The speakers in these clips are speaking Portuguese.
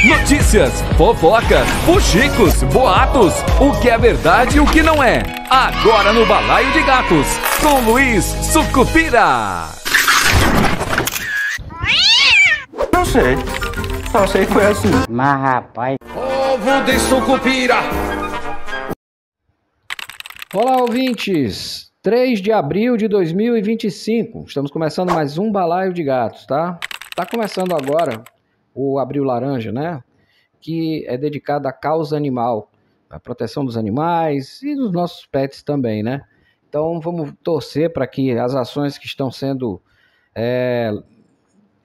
Notícias, fofocas, fuxicos, boatos, o que é verdade e o que não é. Agora no Balaio de Gatos, com Luiz Sucupira. Não sei. Só sei que foi assim. Mas rapaz... Povo de Sucupira. Olá, ouvintes. 3 de abril de 2025. Estamos começando mais um Balaio de Gatos, tá? Tá começando agora o Abril Laranja, né? Que é dedicado à causa animal, à proteção dos animais e dos nossos pets também, né? Então vamos torcer para que as ações que estão sendo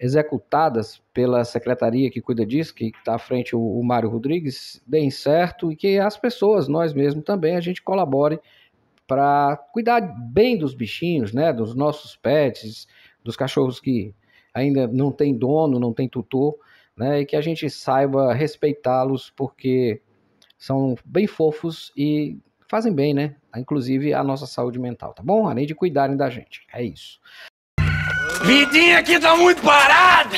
executadas pela secretaria que cuida disso, que está à frente o Mário Rodrigues, deem certo e que as pessoas, nós mesmos também, a gente colabore para cuidar bem dos bichinhos, né? Dos nossos pets, dos cachorros que ainda não tem dono, não tem tutor, né? E que a gente saiba respeitá-los porque são bem fofos e fazem bem, né? Inclusive a nossa saúde mental, tá bom? Além de cuidarem da gente. É isso. Vidinha aqui tá muito parada.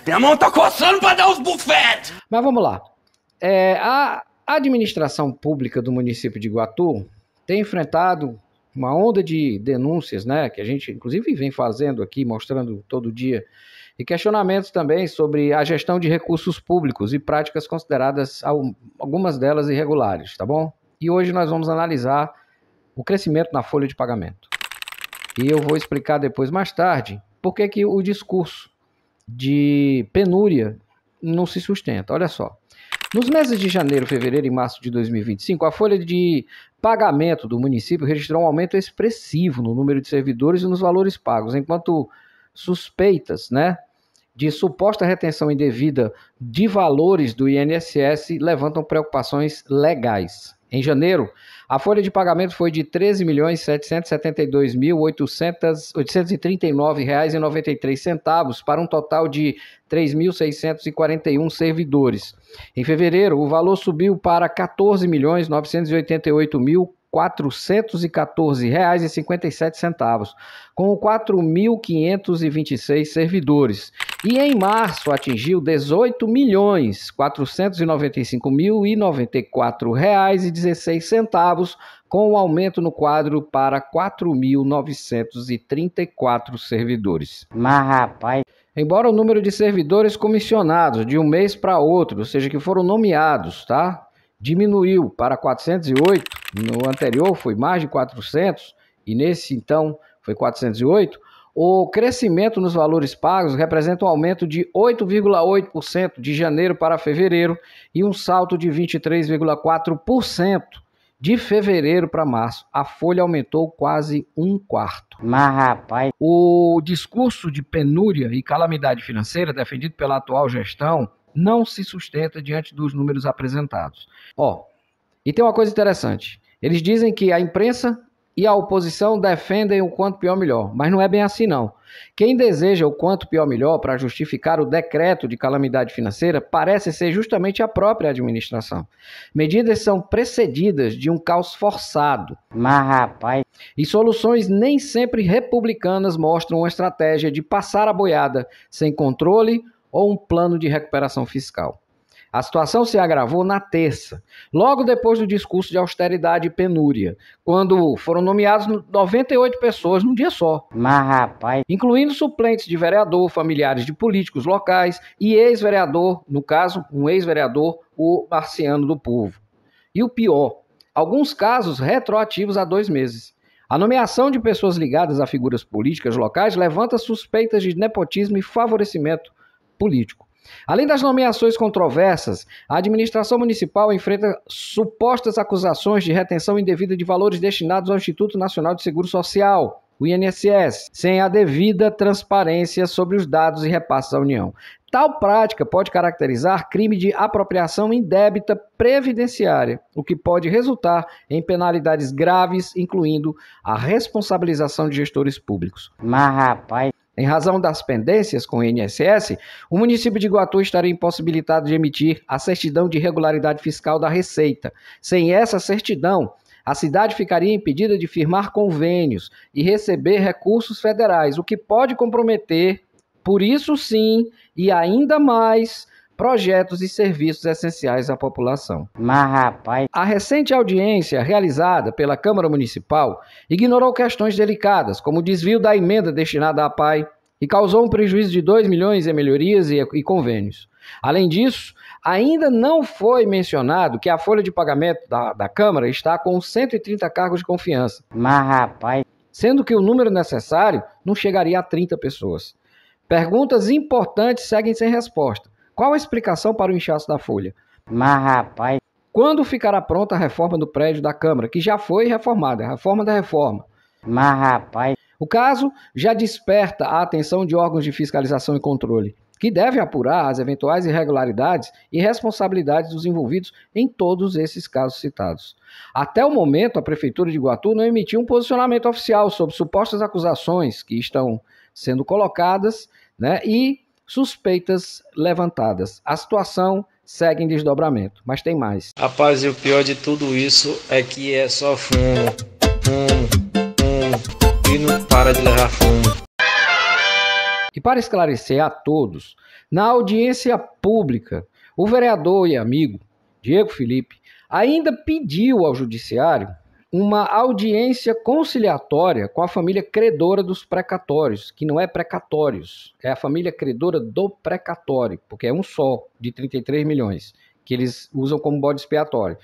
Minha mão tá coçando pra dar os bufetes. Mas vamos lá. A administração pública do município de Iguatu tem enfrentado uma onda de denúncias, né, que a gente inclusive vem fazendo aqui, mostrando todo dia, e questionamentos também sobre a gestão de recursos públicos e práticas consideradas, algumas delas, irregulares, tá bom? E hoje nós vamos analisar o crescimento na folha de pagamento. E eu vou explicar depois, mais tarde, por que o discurso de penúria não se sustenta. Olha só. Nos meses de janeiro, fevereiro e março de 2025, a folha de pagamento do município registrou um aumento expressivo no número de servidores e nos valores pagos, enquanto suspeitas, né, de suposta retenção indevida de valores do INSS levantam preocupações legais. Em janeiro, a folha de pagamento foi de R$ 13.772.839,93 para um total de 3.641 servidores. Em fevereiro, o valor subiu para R$ 14.988.414,57, com 4.526 servidores. E em março atingiu R$ 18.495.094,16, com um aumento no quadro para 4.934 servidores. Mas rapaz... Embora o número de servidores comissionados de um mês para outro, ou seja, que foram nomeados, tá, diminuiu para 408, no anterior foi mais de 400, e nesse então foi 408, o crescimento nos valores pagos representa um aumento de 8,8% de janeiro para fevereiro e um salto de 23,4% de fevereiro para março. A folha aumentou quase um quarto. Mas rapaz... O discurso de penúria e calamidade financeira defendido pela atual gestão não se sustenta diante dos números apresentados. E tem uma coisa interessante. Eles dizem que a imprensa e a oposição defendem o quanto pior melhor, mas não é bem assim não. Quem deseja o quanto pior melhor para justificar o decreto de calamidade financeira parece ser justamente a própria administração. Medidas são precedidas de um caos forçado. Mas rapaz... E soluções nem sempre republicanas mostram uma estratégia de passar a boiada sem controle ou um plano de recuperação fiscal. A situação se agravou na terça, logo depois do discurso de austeridade e penúria, quando foram nomeadas 98 pessoas num dia só. Mas rapaz... Incluindo suplentes de vereador, familiares de políticos locais e ex-vereador, no caso, um ex-vereador, o Marciano do Povo. E o pior, alguns casos retroativos a 2 meses. A nomeação de pessoas ligadas a figuras políticas locais levanta suspeitas de nepotismo e favorecimento político. Além das nomeações controversas, a administração municipal enfrenta supostas acusações de retenção indevida de valores destinados ao Instituto Nacional de Seguro Social, o INSS, sem a devida transparência sobre os dados e repasses da União. Tal prática pode caracterizar crime de apropriação indébita previdenciária, o que pode resultar em penalidades graves, incluindo a responsabilização de gestores públicos. Mas rapaz... Em razão das pendências com o INSS, o município de Iguatu estaria impossibilitado de emitir a certidão de regularidade fiscal da Receita. Sem essa certidão, a cidade ficaria impedida de firmar convênios e receber recursos federais, o que pode comprometer Por isso, sim, e ainda mais, projetos e serviços essenciais à população. Mas, rapaz, A recente audiência realizada pela Câmara Municipal ignorou questões delicadas, como o desvio da emenda destinada à PAI, e causou um prejuízo de 2 milhões em melhorias e convênios. Além disso, ainda não foi mencionado que a folha de pagamento da Câmara está com 130 cargos de confiança, mas, rapaz, sendo que o número necessário não chegaria a 30 pessoas. Perguntas importantes seguem sem resposta. Qual a explicação para o inchaço da folha? mas, rapaz, Quando ficará pronta a reforma do prédio da Câmara, que já foi reformada, a reforma da reforma? mas, rapaz, O caso já desperta a atenção de órgãos de fiscalização e controle, que devem apurar as eventuais irregularidades e responsabilidades dos envolvidos em todos esses casos citados. Até o momento, a Prefeitura de Iguatu não emitiu um posicionamento oficial sobre supostas acusações que estão sendo colocadas, né, e suspeitas levantadas. A situação segue em desdobramento, mas tem mais. Rapaz, e o pior de tudo isso é que é só fumo, e não para de levar fumo. E para esclarecer a todos, na audiência pública, o vereador e amigo Diego Felipe ainda pediu ao judiciário uma audiência conciliatória com a família credora dos precatórios, que não é precatórios, é a família credora do precatório, porque é um só, de 33 milhões, que eles usam como bode expiatório.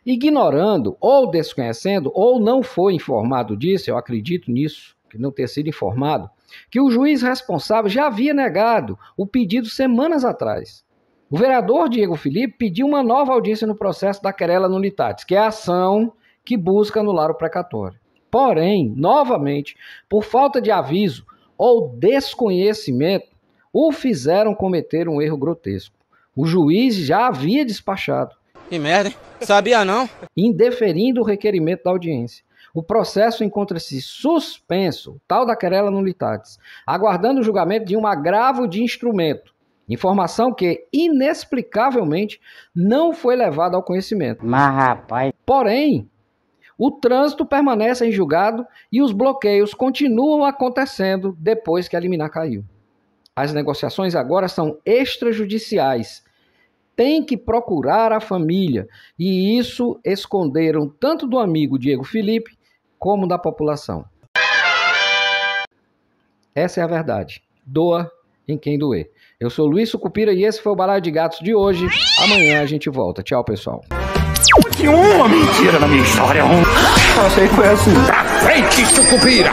Ignorando ou desconhecendo, ou não foi informado disso, eu acredito nisso, que não ter sido informado, que o juiz responsável já havia negado o pedido semanas atrás. O vereador Diego Felipe pediu uma nova audiência no processo da querela nulitatis, que é a ação que busca anular o precatório. Porém, novamente, por falta de aviso ou desconhecimento, o fizeram cometer um erro grotesco. O juiz já havia despachado, Que merda, hein? Sabia não? indeferindo o requerimento da audiência. O processo encontra-se suspenso, tal da querela nulitatis, aguardando o julgamento de um agravo de instrumento, informação que, inexplicavelmente, não foi levada ao conhecimento. mas, rapaz, Porém, o trânsito permanece em julgado e os bloqueios continuam acontecendo depois que a liminar caiu. As negociações agora são extrajudiciais. Tem que procurar a família, e isso esconderam tanto do amigo Diego Felipe como da população. Essa é a verdade. Doa em quem doer. Eu sou Luiz Sucupira e esse foi o Balaio de Gatos de hoje. Amanhã a gente volta. Tchau, pessoal. Tinha uma mentira na minha história. Só sei que foi assim. Pra frente, Sucupira!